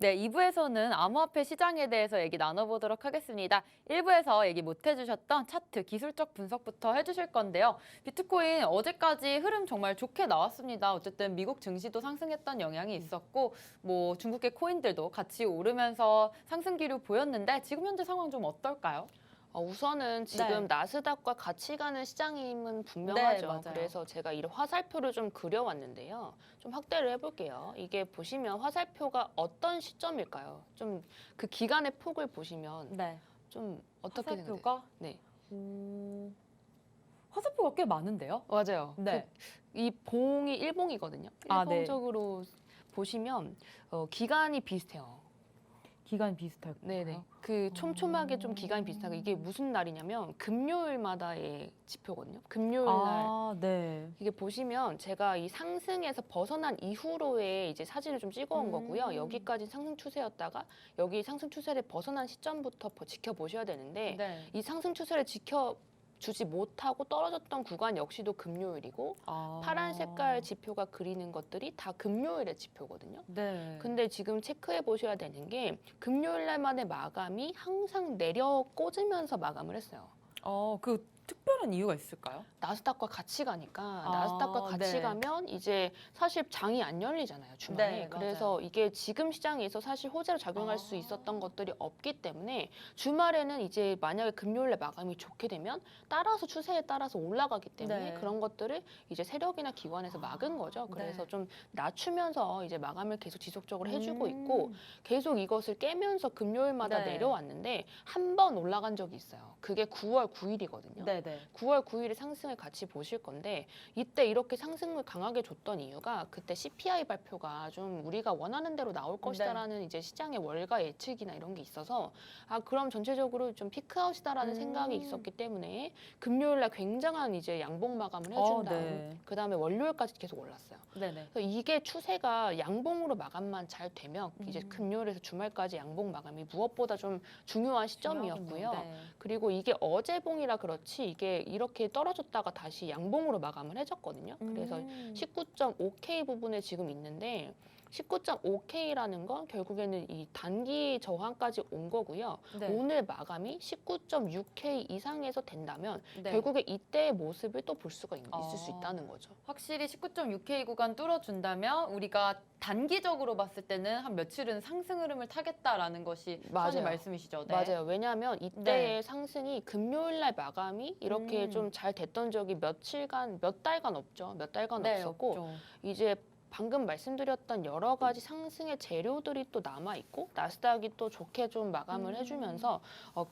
네, 2부에서는 암호화폐 시장에 대해서 얘기 나눠보도록 하겠습니다. 1부에서 얘기 못 해주셨던 차트 기술적 분석부터 해주실 건데요. 비트코인 어제까지 흐름 정말 좋게 나왔습니다. 어쨌든 미국 증시도 상승했던 영향이 있었고 뭐 중국계 코인들도 같이 오르면서 상승 기류 보였는데 지금 현재 상황 좀 어떨까요? 우선은 지금 네. 나스닥과 같이 가는 시장임은 네, 분명하죠. 맞아요. 그래서 제가 이 화살표를 좀 그려왔는데요. 좀 확대를 해볼게요. 이게 보시면 화살표가 어떤 시점일까요? 좀 그 기간의 폭을 보시면 네. 좀 어떻게 생각해요? 화살표가 네, 화살표가 꽤 많은데요? 맞아요. 네. 이 봉이 일봉이거든요. 아, 네. 일봉적으로 보시면 기간이 비슷해요. 기간이 비슷할 네네. 건가요? 그 촘촘하게 좀 기간이 비슷하고 이게 무슨 날이냐면 금요일마다의 지표거든요. 금요일 날. 아, 네. 이게 보시면 제가 이 상승에서 벗어난 이후로의 이제 사진을 좀 찍어온 거고요. 여기까지 상승 추세였다가 여기 상승 추세를 벗어난 시점부터 지켜보셔야 되는데 네. 이 상승 추세를 지켜주지 못하고 떨어졌던 구간 역시도 금요일이고 파란 색깔 지표가 그리는 것들이 다 금요일의 지표거든요. 네. 근데 지금 체크해 보셔야 되는 게 금요일 날만의 마감이 항상 내려 꽂으면서 마감을 했어요. 그 특별한 이유가 있을까요? 나스닥과 같이 가니까 나스닥과 같이 네. 가면 이제 사실 장이 안 열리잖아요, 주말에. 네, 그래서 맞아요. 이게 지금 시장에서 사실 호재로 작용할 수 있었던 것들이 없기 때문에 주말에는 이제 만약에 금요일에 마감이 좋게 되면 따라서 추세에 따라서 올라가기 때문에 네. 그런 것들을 이제 세력이나 기관에서 막은 거죠. 그래서 네. 좀 낮추면서 이제 마감을 계속 지속적으로 해주고 있고 계속 이것을 깨면서 금요일마다 네. 내려왔는데 한 번 올라간 적이 있어요. 그게 9월 9일이거든요. 네네. 9월 9일의 상승을 같이 보실 건데 이때 이렇게 상승을 강하게 줬던 이유가 그때 CPI 발표가 좀 우리가 원하는 대로 나올 것이다라는 이제 시장의 월가 예측이나 이런 게 있어서 그럼 전체적으로 좀 피크아웃이다라는 생각이 있었기 때문에 금요일 날 굉장한 이제 양봉 마감을 해준 다음 네. 그다음에 월요일까지 계속 올랐어요. 네네. 그래서 이게 추세가 양봉으로 마감만 잘 되면 이제 금요일에서 주말까지 양봉 마감이 무엇보다 좀 중요한 시점이었고요. 네. 그리고 이게 어제봉이라 그렇지 이게 이렇게 떨어졌다가 다시 양봉으로 마감을 해줬거든요. 그래서 19.5K 부분에 지금 있는데 19.5K라는 건 결국에는 이 단기 저항까지 온 거고요. 네. 오늘 마감이 19.6K 이상에서 된다면 네. 결국에 이때의 모습을 또 볼 수가 있을 수 있다는 거죠. 확실히 19.6K 구간 뚫어준다면 우리가 단기적으로 봤을 때는 한 며칠은 상승 흐름을 타겠다라는 것이 사장님 말씀이시죠? 네. 맞아요. 왜냐하면 이때의 상승이 금요일 날 마감이 이렇게 좀 잘 됐던 적이 며칠간, 몇 달간 없죠. 몇 달간 네, 없었고 없죠. 이제 방금 말씀드렸던 여러 가지 상승의 재료들이 또 남아있고 나스닥이 또 좋게 좀 마감을 해주면서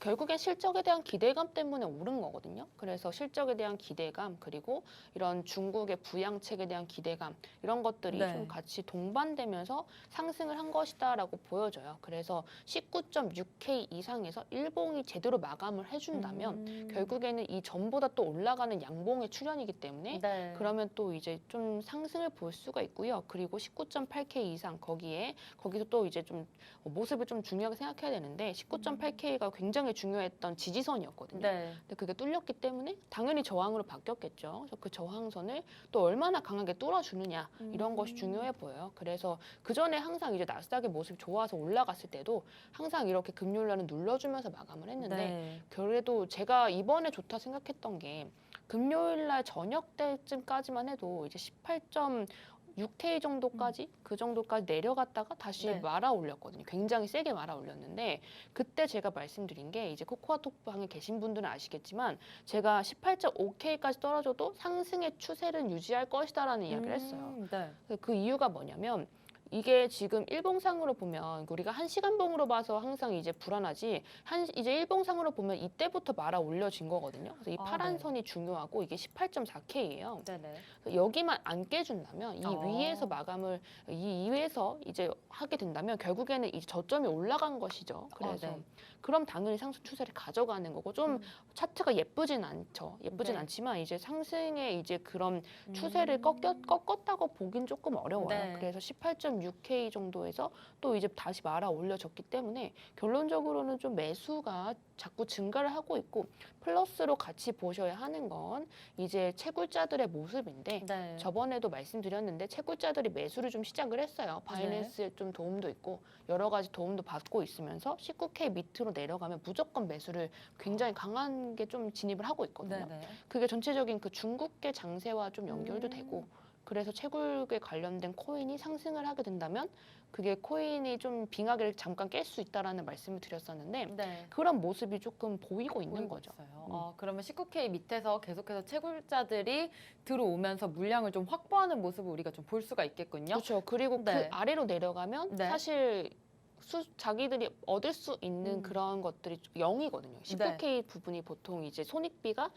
결국엔 실적에 대한 기대감 때문에 오른 거거든요. 그래서 실적에 대한 기대감 그리고 이런 중국의 부양책에 대한 기대감 이런 것들이 네. 좀 같이 동반되면서 상승을 한 것이다라고 보여져요. 그래서 19.6K 이상에서 일봉이 제대로 마감을 해준다면 결국에는 이 전보다 또 올라가는 양봉의 출현이기 때문에 네. 그러면 또 이제 좀 상승을 볼 수가 있고요. 그리고 19.8K 이상 거기서 또 이제 좀 모습을 좀 중요하게 생각해야 되는데 19.8K가 굉장히 중요했던 지지선이었거든요. 네. 근데 그게 뚫렸기 때문에 당연히 저항으로 바뀌었겠죠. 그래서 그 저항선을 또 얼마나 강하게 뚫어주느냐 이런 것이 중요해 보여요. 그래서 그 전에 항상 이제 나스닥의 모습이 좋아서 올라갔을 때도 항상 이렇게 금요일 날은 눌러주면서 마감을 했는데 네. 그래도 제가 이번에 좋다 생각했던 게 금요일 날 저녁 때쯤까지만 해도 이제 18.6K 정도까지 그 정도까지 내려갔다가 다시 네. 말아 올렸거든요. 굉장히 세게 말아 올렸는데 그때 제가 말씀드린 게 이제 코코아톡 방에 계신 분들은 아시겠지만 제가 18.5K까지 떨어져도 상승의 추세를 유지할 것이다라는 이야기를 했어요. 네. 그 이유가 뭐냐면 이게 지금 일봉상으로 보면 우리가 한 시간봉으로 봐서 항상 이제 불안하지 이제 일봉상으로 보면 이때부터 말아 올려진 거거든요. 그래서 이 파란 네. 선이 중요하고 이게 18.4K예요. 네네. 여기만 안 깨준다면 이 어. 위에서 마감을 이 위에서 이제 하게 된다면 결국에는 이 저점이 올라간 것이죠. 그래서 네. 그럼 당연히 상승 추세를 가져가는 거고 좀 차트가 예쁘진 않죠. 예쁘진 네. 않지만 이제 상승의 이제 그런 추세를 꺾었다고 보긴 조금 어려워요. 네. 그래서 18.6 18.6K 정도에서 또 이제 다시 말아 올려졌기 때문에 결론적으로는 좀 매수가 자꾸 증가를 하고 있고 플러스로 같이 보셔야 하는 건 이제 채굴자들의 모습인데 네. 저번에도 말씀드렸는데 채굴자들이 매수를 좀 시작을 했어요. 바이낸스의 좀 도움도 있고 여러 가지 도움도 받고 있으면서 19K 밑으로 내려가면 무조건 매수를 굉장히 강한 게 좀 진입을 하고 있거든요. 네네. 그게 전체적인 그 중국계 장세와 좀 연결도 되고 그래서 채굴에 관련된 코인이 상승을 하게 된다면 그게 코인이 좀 빙하기를 잠깐 깰 수 있다라는 말씀을 드렸었는데 네. 그런 모습이 조금 보이고 있는 보이고 거죠. 있어요. 그러면 19K 밑에서 계속해서 채굴자들이 들어오면서 물량을 좀 확보하는 모습을 우리가 좀 볼 수가 있겠군요. 그렇죠. 그리고 네. 그 아래로 내려가면 네. 사실 자기들이 얻을 수 있는 그런 것들이 0이거든요. 19K 부분이 보통 이제 손익비가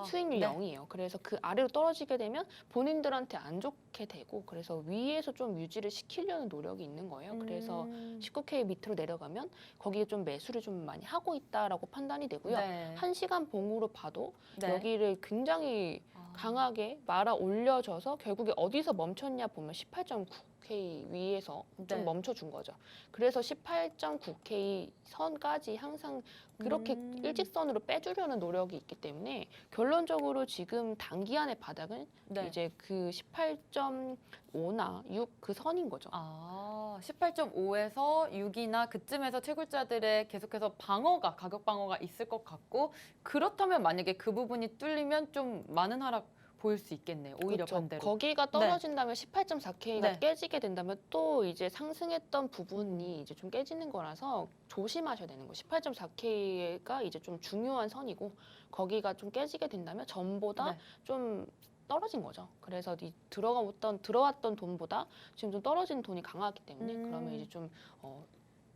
수익률 네. 0이에요. 그래서 그 아래로 떨어지게 되면 본인들한테 안 좋게 되고 그래서 위에서 좀 유지를 시키려는 노력이 있는 거예요. 그래서 19K 밑으로 내려가면 거기에 좀 매수를 좀 많이 하고 있다라고 판단이 되고요. 네. 1시간 봉으로 봐도 네. 여기를 굉장히 강하게 말아 올려져서 결국에 어디서 멈췄냐 보면 18.9K 위에서 좀 네. 멈춰준 거죠. 그래서 18.9K 선까지 항상 그렇게 일직선으로 빼주려는 노력이 있기 때문에 결론적으로 지금 단기간의 바닥은 네. 이제 그 18.5나 6 그 선인 거죠. 18.5에서 6이나 그쯤에서 채굴자들의 계속해서 가격 방어가 있을 것 같고 그렇다면 만약에 그 부분이 뚫리면 좀 많은 하락 보일 수 있겠네요. 오히려 그렇죠. 반대로. 거기가 떨어진다면 18.4K가 네. 깨지게 된다면 또 이제 상승했던 부분이 이제 좀 깨지는 거라서 조심하셔야 되는 거예요. 18.4K가 이제 좀 중요한 선이고 거기가 좀 깨지게 된다면 전보다 네. 좀 떨어진 거죠. 그래서 들어왔던 돈보다 지금 좀 떨어진 돈이 강하기 때문에 그러면 이제 좀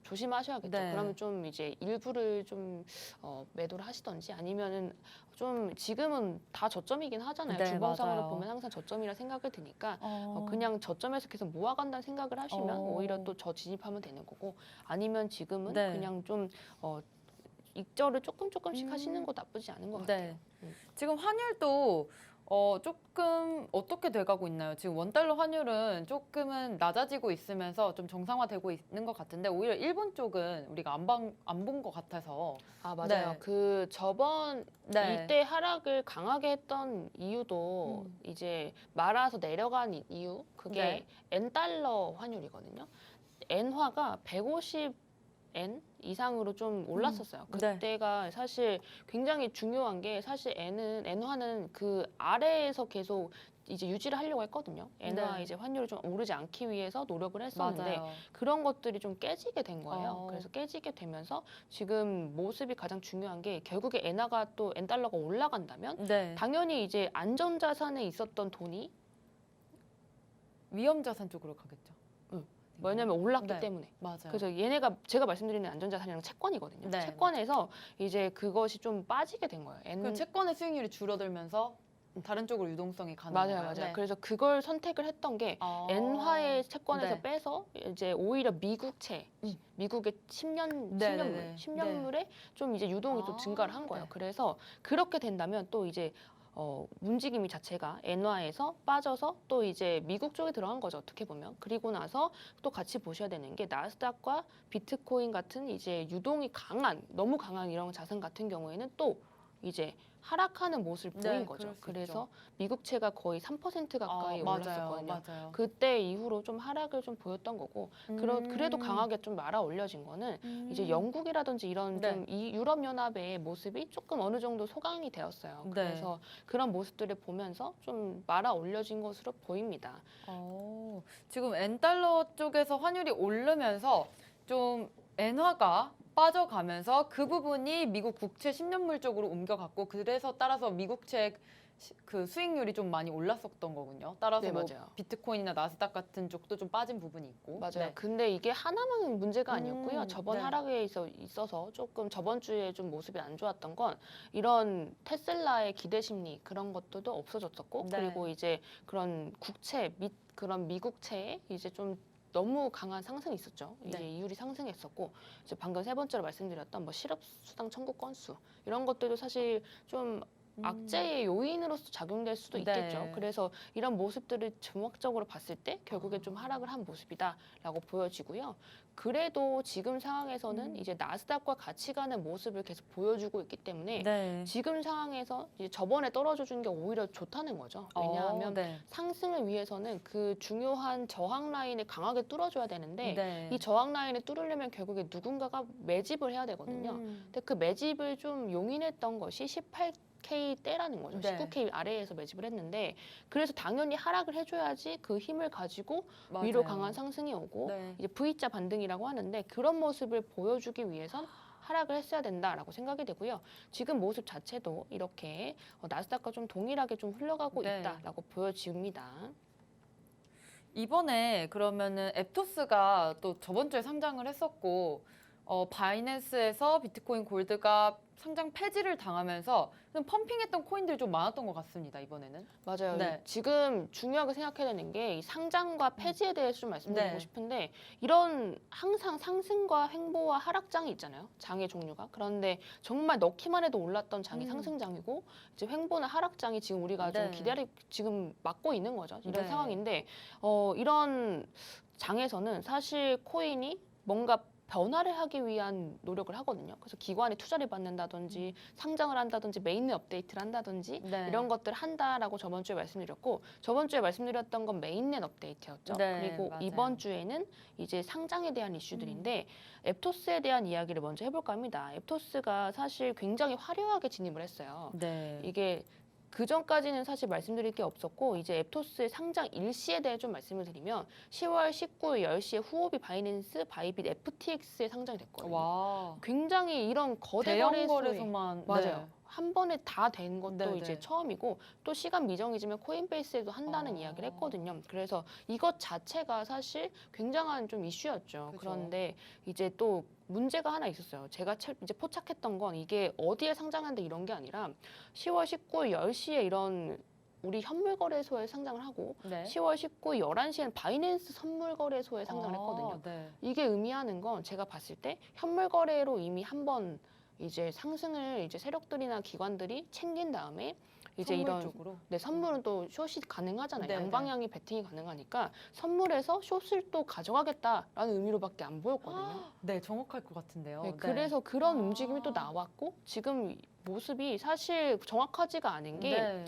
조심하셔야겠죠. 네. 그러면 좀 이제 일부를 좀 매도를 하시던지 아니면은 좀 지금은 다 저점이긴 하잖아요. 네, 주봉상으로 맞아요. 보면 항상 저점이라 생각이 드니까 그냥 저점에서 계속 모아간다는 생각을 하시면 오히려 또 저 진입하면 되는 거고 아니면 지금은 네. 그냥 좀 익절을 조금씩 하시는 거 나쁘지 않은 것 같아요. 네. 지금 환율도 조금 어떻게 돼가고 있나요? 지금 원달러 환율은 조금은 낮아지고 있으면서 좀 정상화되고 있는 것 같은데 오히려 일본 쪽은 우리가 안 본 것 같아서. 아, 맞아요. 네. 그 저번 네. 이때 하락을 강하게 했던 이유도 이제 말아서 내려간 이유 그게 네. N달러 환율이거든요. 엔화가 150엔 이상으로 좀 올랐었어요. 네. 그때가 사실 굉장히 중요한 게 사실 엔화는 그 아래에서 계속 이제 유지를 하려고 했거든요. 엔화 네. 이제 환율이 좀 오르지 않기 위해서 노력을 했었는데 맞아요. 그런 것들이 좀 깨지게 된 거예요. 그래서 깨지게 되면서 지금 모습이 가장 중요한 게 결국에 엔화가 또 엔달러가 올라간다면 네. 당연히 이제 안전자산에 있었던 돈이 위험자산 쪽으로 가겠죠. 왜냐면 올랐기 네. 때문에. 맞아요. 그래서 얘네가 제가 말씀드리는 안전자산이랑 채권이거든요. 네, 채권에서 이제 그것이 좀 빠지게 된 거예요. 그럼 채권의 수익률이 줄어들면서 다른 쪽으로 유동성이 가는 맞아요, 건가요? 맞아요. 네. 그래서 그걸 선택을 했던 게 엔화의 채권에서 네. 빼서 이제 오히려 미국채, 미국의 10년물, 네, 네, 네. 10년물에 좀 이제 유동이 또 증가를 한 거예요. 네. 그래서 그렇게 된다면 또 이제 움직임이 자체가 엔화에서 빠져서 또 이제 미국 쪽에 들어간 거죠. 어떻게 보면. 그리고 나서 또 같이 보셔야 되는 게 나스닥과 비트코인 같은 이제 유동이 너무 강한 이런 자산 같은 경우에는 또 이제 하락하는 모습을 네, 보인 거죠. 그럴 수 그래서 미국채가 거의 3% 가까이 올랐었거든요. 맞아요. 그때 이후로 좀 하락을 좀 보였던 거고 그래도 강하게 좀 말아 올려진 거는 이제 영국이라든지 이런 네. 좀 이 유럽 연합의 모습이 조금 어느 정도 소강이 되었어요. 네. 그래서 그런 모습들을 보면서 좀 말아 올려진 것으로 보입니다. 지금 엔달러 쪽에서 환율이 오르면서 좀 엔화가 빠져가면서 그 부분이 미국 국채 10년물 쪽으로 옮겨갔고 그래서 따라서 미국채 그 수익률이 좀 많이 올랐었던 거군요. 따라서 네, 뭐 맞아요. 비트코인이나 나스닥 같은 쪽도 좀 빠진 부분이 있고. 맞아요. 네. 근데 이게 하나만 문제가 아니었고요. 저번 네. 하락에 있어서 조금 저번 주에 좀 모습이 안 좋았던 건 이런 테슬라의 기대 심리 그런 것들도 없어졌었고 네. 그리고 이제 그런 국채 그런 미국채에 이제 좀 너무 강한 상승이 있었죠. 이제 네. 이율이 상승했었고 이제 방금 세 번째로 말씀드렸던 뭐 실업수당 청구 건수 이런 것들도 사실 좀 악재의 요인으로서 작용될 수도 네. 있겠죠. 그래서 이런 모습들을 종합적으로 봤을 때 결국에 좀 하락을 한 모습이다라고 보여지고요. 그래도 지금 상황에서는 이제 나스닥과 같이 가는 모습을 계속 보여주고 있기 때문에 네. 지금 상황에서 이제 저번에 떨어져 준 게 오히려 좋다는 거죠. 왜냐하면 네. 상승을 위해서는 그 중요한 저항 라인을 강하게 뚫어줘야 되는데 네. 이 저항 라인을 뚫으려면 결국에 누군가가 매집을 해야 되거든요. 근데 그 매집을 좀 용인했던 것이 18K 대라는 거죠. 네. 19K 아래에서 매집을 했는데 그래서 당연히 하락을 해줘야지 그 힘을 가지고 맞아요. 위로 강한 상승이 오고 네. 이제 V자 반등이라고 하는데 그런 모습을 보여주기 위해선 하락을 했어야 된다라고 생각이 되고요. 지금 모습 자체도 이렇게 나스닥과 좀 동일하게 좀 흘러가고 네. 있다라고 보여집니다. 이번에 그러면은 앱토스가 또 저번 주에 상장을 했었고 바이낸스에서 비트코인 골드가 상장 폐지를 당하면서 좀 펌핑했던 코인들이 좀 많았던 것 같습니다. 이번에는. 맞아요. 네. 지금 중요하게 생각해야 되는 게 이 상장과 폐지에 대해서 좀 말씀드리고 네. 싶은데 이런 항상 상승과 횡보와 하락장이 있잖아요. 장의 종류가. 그런데 정말 넣기만 해도 올랐던 장이 상승장이고 이제 횡보나 하락장이 지금 우리가 좀 네. 지금 맞고 있는 거죠. 이런 네. 상황인데 이런 장에서는 사실 코인이 뭔가 변화를 하기 위한 노력을 하거든요. 그래서 기관에 투자를 받는다든지 상장을 한다든지 메인넷 업데이트를 한다든지 네. 이런 것들을 한다라고 저번 주에 말씀드렸고 저번 주에 말씀드렸던 건 메인넷 업데이트였죠. 네, 그리고 맞아요. 이번 주에는 이제 상장에 대한 이슈들인데 앱토스에 대한 이야기를 먼저 해볼까 합니다. 앱토스가 사실 굉장히 화려하게 진입을 했어요. 네. 이게 그 전까지는 사실 말씀드릴 게 없었고 이제 앱토스의 상장 일시에 대해 좀 말씀을 드리면 10월 19일 10시에 후오비 바이낸스 바이빗 FTX에 상장이 됐거든요. 와. 굉장히 이런 거대 대형 거래소에 거래소만 맞아요. 한 번에 다 된 것도 네, 이제 네. 처음이고 또 시간 미정이지만 코인베이스에도 한다는 이야기를 했거든요. 그래서 이것 자체가 사실 굉장한 좀 이슈였죠. 그죠. 그런데 이제 또 문제가 하나 있었어요. 제가 이제 포착했던 건 이게 어디에 상장하는데 이런 게 아니라 10월 19일 10시에 이런 우리 현물거래소에 상장을 하고 네. 10월 19일 11시에는 바이낸스 선물거래소에 상장을 했거든요. 네. 이게 의미하는 건 제가 봤을 때 현물거래로 이미 한번 이제 상승을 이제 세력들이나 기관들이 챙긴 다음에 이제 선물 이런 쪽으로. 선물은 또 숏이 가능하잖아요. 네, 양방향이 베팅이 가능하니까 선물에서 숏을 또 가져가겠다라는 의미로밖에 안 보였거든요. 네, 정확할 것 같은데요. 네, 네. 그래서 그런 움직임이 또 나왔고 지금 모습이 사실 정확하지가 않은 게 네.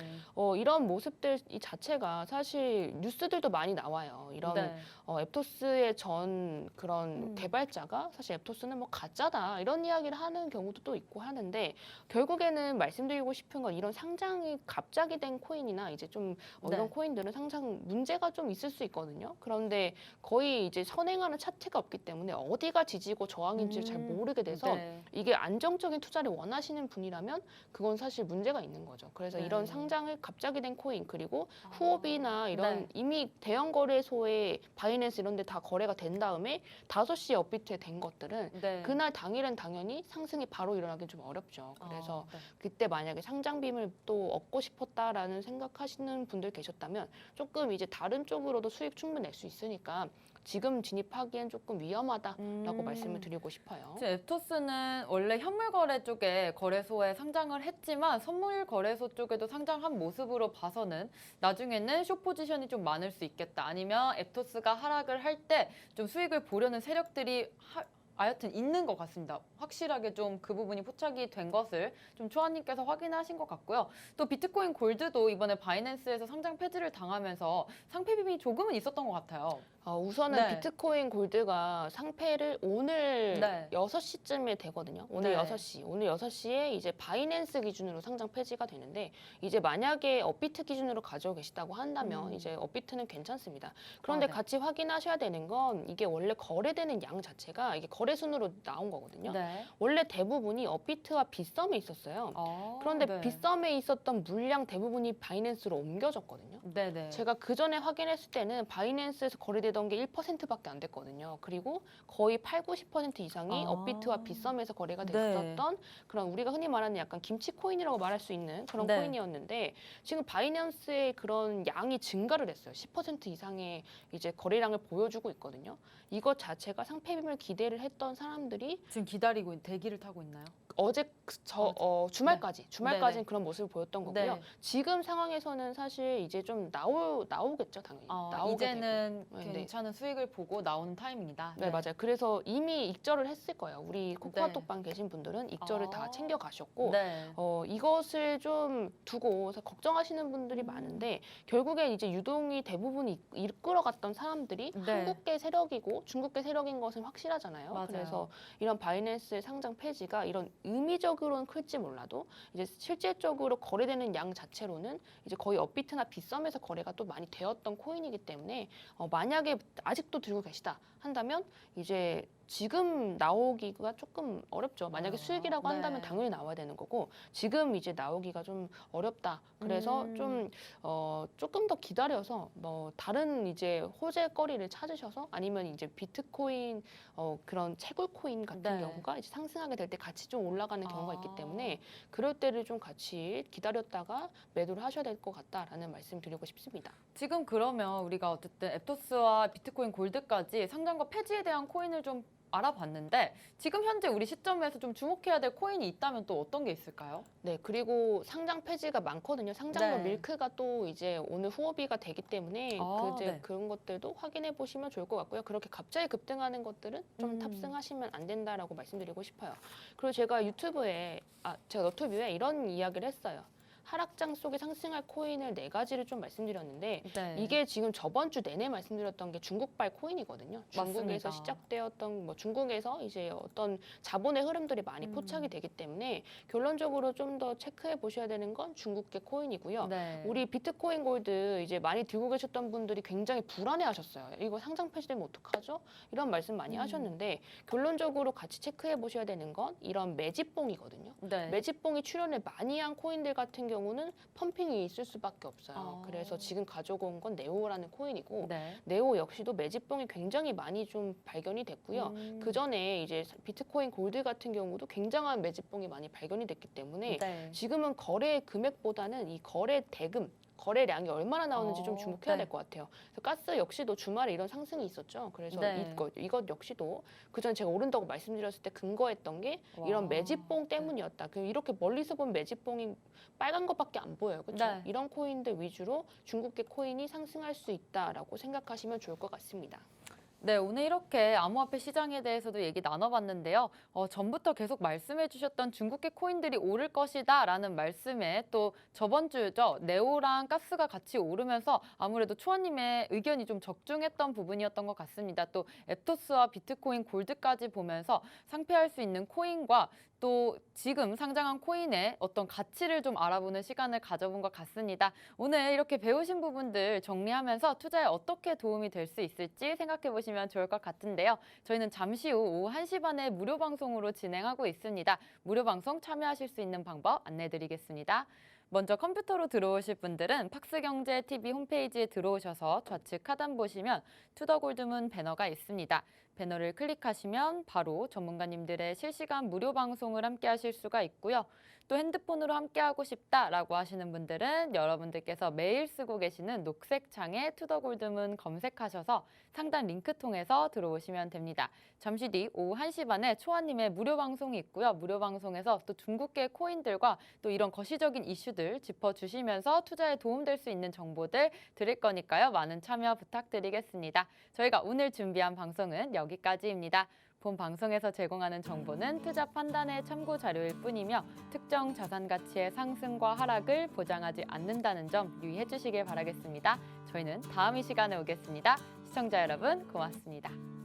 이런 모습들 이 자체가 사실 뉴스들도 많이 나와요. 이런 네. 앱토스의 전 그런 개발자가 사실 앱토스는 뭐 가짜다 이런 이야기를 하는 경우도 또 있고 하는데 결국에는 말씀드리고 싶은 건 이런 상장이 갑자기 된 코인이나 이제 좀 이런 네. 코인들은 상장 문제가 좀 있을 수 있거든요. 그런데 거의 이제 선행하는 차트가 없기 때문에 어디가 지지고 저항인지를 잘 모르게 돼서 네. 이게 안정적인 투자를 원하시는 분이라면 그건 사실 문제가 있는 거죠. 그래서 네. 이런 상장을 갑자기 된 코인 그리고 후오비나 이런 네. 이미 대형 거래소에 바이낸스 이런 데 다 거래가 된 다음에 5시에 업비트에 된 것들은 네. 그날 당일은 당연히 상승이 바로 일어나긴 좀 어렵죠. 그래서 네. 그때 만약에 상장빔을 또 얻고 싶었다라는 생각하시는 분들 계셨다면 조금 이제 다른 쪽으로도 수익 충분히 낼 수 있으니까 지금 진입하기엔 조금 위험하다라고 말씀을 드리고 싶어요. 지금 앱토스는 원래 현물 거래 쪽에 거래소에 상장을 했지만 선물 거래소 쪽에도 상장한 모습으로 봐서는 나중에는 숏 포지션이 좀 많을 수 있겠다. 아니면 앱토스가 하락을 할 때 좀 수익을 보려는 세력들이 하여튼 있는 것 같습니다. 확실하게 좀 그 부분이 포착이 된 것을 좀 초아님께서 확인하신 것 같고요. 또 비트코인 골드도 이번에 바이낸스에서 상장 폐지를 당하면서 상패 비중이 조금은 있었던 것 같아요. 우선은 네. 비트코인 골드가 상패를 오늘 네. 6시쯤에 되거든요. 오늘 네. 6시. 오늘 6시에 이제 바이낸스 기준으로 상장 폐지가 되는데 이제 만약에 업비트 기준으로 가지고 계시다고 한다면 이제 업비트는 괜찮습니다. 그런데 네. 같이 확인하셔야 되는 건 이게 원래 거래되는 양 자체가 이게 거래순으로 나온 거거든요. 네. 원래 대부분이 업비트와 빗썸에 있었어요. 그런데 네. 빗썸에 있었던 물량 대부분이 바이낸스로 옮겨졌거든요. 네네. 제가 그 전에 확인했을 때는 바이낸스에서 거래되던 게 1%밖에 안 됐거든요. 그리고 거의 80~90% 이상이 업비트와 빗썸에서 거래가 됐었던 그런 우리가 흔히 말하는 약간 김치 코인이라고 말할 수 있는 그런 네. 코인이었는데 지금 바이낸스의 그런 양이 증가를 했어요. 10% 이상의 이제 거래량을 보여주고 있거든요. 이것 자체가 상패빔을 기대를 했던 사람들이 지금 기다리고 대기를 타고 있나요? 주말까지는 네네. 그런 모습을 보였던 거고요. 네. 지금 상황에서는 사실 이제 좀 나오겠죠, 당연히. 나오게 이제는 되고. 네. 괜찮은 수익을 보고 나오는 타이밍이다. 네, 맞아요. 그래서 이미 익절을 했을 거예요. 우리 코코아톡방 계신 분들은 익절을 다 아. 챙겨 가셨고, 네. 이것을 좀 두고 걱정하시는 분들이 많은데, 결국엔 이제 유동이 대부분 이끌어갔던 사람들이 네. 한국계 세력이고 중국계 세력인 것은 확실하잖아요. 맞아요. 그래서 이런 바이낸스의 상장 폐지가 이런 의미적으로는 클지 몰라도 이제 실질적으로 거래되는 양 자체로는 이제 거의 업비트나 빗썸에서 거래가 또 많이 되었던 코인이기 때문에 만약에 아직도 들고 계시다 한다면 이제 지금 나오기가 조금 어렵죠. 만약에 수익이라고 한다면 네. 당연히 나와야 되는 거고 지금 이제 나오기가 좀 어렵다. 그래서 좀 조금 더 기다려서 뭐 다른 이제 호재거리를 찾으셔서 아니면 이제 비트코인 그런 채굴 코인 같은 네. 경우가 이제 상승하게 될 때 같이 좀 올라가는 경우가 있기 때문에 그럴 때를 좀 같이 기다렸다가 매도를 하셔야 될 것 같다라는 말씀 드리고 싶습니다. 지금 그러면 우리가 어쨌든 앱토스와 비트코인 골드까지 상장과 폐지에 대한 코인을 좀 알아봤는데 지금 현재 우리 시점에서 좀 주목해야 될 코인이 있다면 또 어떤 게 있을까요? 네, 그리고 상장 폐지가 많거든요. 상장로 네. 밀크가 또 이제 오늘 후오비가 되기 때문에 네. 그런 것들도 확인해 보시면 좋을 것 같고요. 그렇게 갑자기 급등하는 것들은 좀 탑승하시면 안 된다라고 말씀드리고 싶어요. 그리고 제가 제가 너튜브에 이런 이야기를 했어요. 하락장 속에 상승할 코인을 4가지를 좀 말씀드렸는데 네. 이게 지금 저번 주 내내 말씀드렸던 게 중국발 코인이거든요. 중국에서 맞습니다. 시작되었던 중국에서 이제 어떤 자본의 흐름들이 많이 포착이 되기 때문에 결론적으로 좀 더 체크해 보셔야 되는 건 중국계 코인이고요. 네. 우리 비트코인 골드 이제 많이 들고 계셨던 분들이 굉장히 불안해하셨어요. 이거 상장 폐지되면 어떡하죠? 이런 말씀 많이 하셨는데 결론적으로 같이 체크해 보셔야 되는 건 이런 매집봉이거든요. 네. 매집봉이 출현을 많이 한 코인들 같은 경우는 펌핑이 있을 수밖에 없어요. 그래서 지금 가져온 건 네오라는 코인이고 네. 네오 역시도 매집봉이 굉장히 많이 좀 발견이 됐고요. 그 전에 이제 비트코인 골드 같은 경우도 굉장한 매집봉이 많이 발견이 됐기 때문에 네. 지금은 거래 금액보다는 이 거래 대금 거래량이 얼마나 나오는지 좀 주목해야 네. 될 것 같아요. 그래서 가스 역시도 주말에 이런 상승이 있었죠. 그래서 네. 이것 역시도 그전 제가 오른다고 말씀드렸을 때 근거했던 게 이런 와. 매집봉 때문이었다. 이렇게 멀리서 본 매집봉이 빨간 것밖에 안 보여요. 그렇죠? 네. 이런 코인들 위주로 중국계 코인이 상승할 수 있다라고 생각하시면 좋을 것 같습니다. 네, 오늘 이렇게 암호화폐 시장에 대해서도 얘기 나눠봤는데요. 전부터 계속 말씀해 주셨던 중국계 코인들이 오를 것이다 라는 말씀에 또 저번 주죠. 네오랑 가스가 같이 오르면서 아무래도 초아님의 의견이 좀 적중했던 부분이었던 것 같습니다. 또 앱토스와 비트코인 골드까지 보면서 상폐할 수 있는 코인과 또 지금 상장한 코인의 어떤 가치를 좀 알아보는 시간을 가져본 것 같습니다. 오늘 이렇게 배우신 부분들 정리하면서 투자에 어떻게 도움이 될 수 있을지 생각해 보시면 좋을 것 같은데요. 저희는 잠시 후 오후 1시 반에 무료 방송으로 진행하고 있습니다. 무료 방송 참여하실 수 있는 방법 안내해 드리겠습니다. 먼저 컴퓨터로 들어오실 분들은 팍스경제TV 홈페이지에 들어오셔서 좌측 하단 보시면 투더골드문 배너가 있습니다. 배너를 클릭하시면 바로 전문가님들의 실시간 무료 방송을 함께 하실 수가 있고요. 또 핸드폰으로 함께하고 싶다라고 하시는 분들은 여러분들께서 매일 쓰고 계시는 녹색 창에 투더골드문 검색하셔서 상단 링크 통해서 들어오시면 됩니다. 잠시 뒤 오후 1시 반에 초아님의 무료 방송이 있고요. 무료 방송에서 또 중국계 코인들과 또 이런 거시적인 이슈들 짚어주시면서 투자에 도움될 수 있는 정보들 드릴 거니까요. 많은 참여 부탁드리겠습니다. 저희가 오늘 준비한 방송은 여기까지입니다. 본 방송에서 제공하는 정보는 투자 판단의 참고 자료일 뿐이며 특정 자산 가치의 상승과 하락을 보장하지 않는다는 점 유의해 주시길 바라겠습니다. 저희는 다음 이 시간에 오겠습니다. 시청자 여러분 고맙습니다.